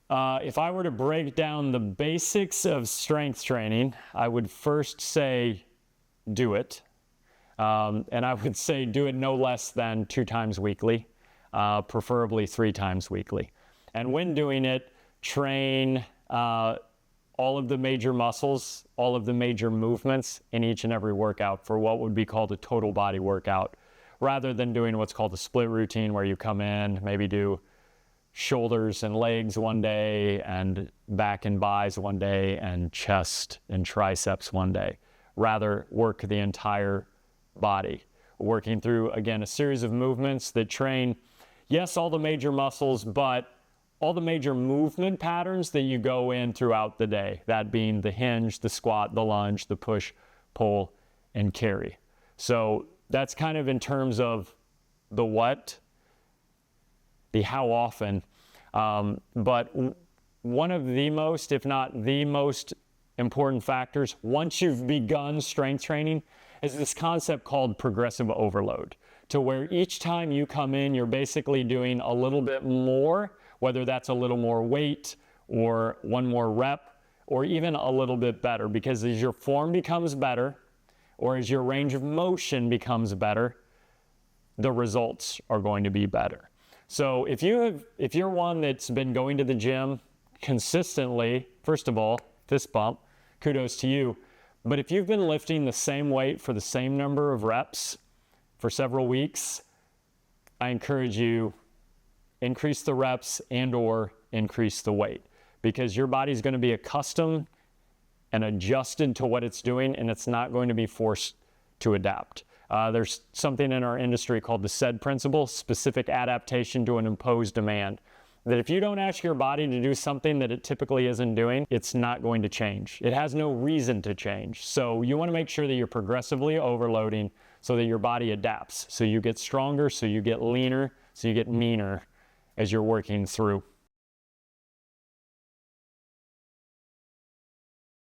If I were to break down the basics of strength training, I would first say do it. And I would say do it no less than 2 times weekly, preferably 3 times weekly. And when doing it, train all of the major muscles, all of the major movements in each and every workout for what would be called a total body workout, rather than doing what's called a split routine where you come in, maybe do shoulders and legs one day and back and buys one day and chest and triceps one day. Rather work the entire body, working through, again, a series of movements that train, yes, all the major muscles, but all the major movement patterns that you go in throughout the day, that being the hinge, the squat, the lunge, the push, pull, and carry. So that's kind of in terms of the what, the how often, but one of the most, if not the most important factors once you've begun strength training is this concept called progressive overload, to where each time you come in, you're basically doing a little bit more, whether that's a little more weight or one more rep or even a little bit better, because as your form becomes better or as your range of motion becomes better, the results are going to be better. So if you're one that's been going to the gym consistently, first of all, fist bump, kudos to you. But if you've been lifting the same weight for the same number of reps for several weeks, I encourage you, increase the reps and or increase the weight, because your body's going to be accustomed and adjusted to what it's doing, and it's not going to be forced to adapt. There's something in our industry called the SAID principle, specific adaptation to an imposed demand, that if you don't ask your body to do something that it typically isn't doing, it's not going to change. It has no reason to change. So you want to make sure that you're progressively overloading so that your body adapts. So you get stronger, so you get leaner, so you get meaner as you're working through.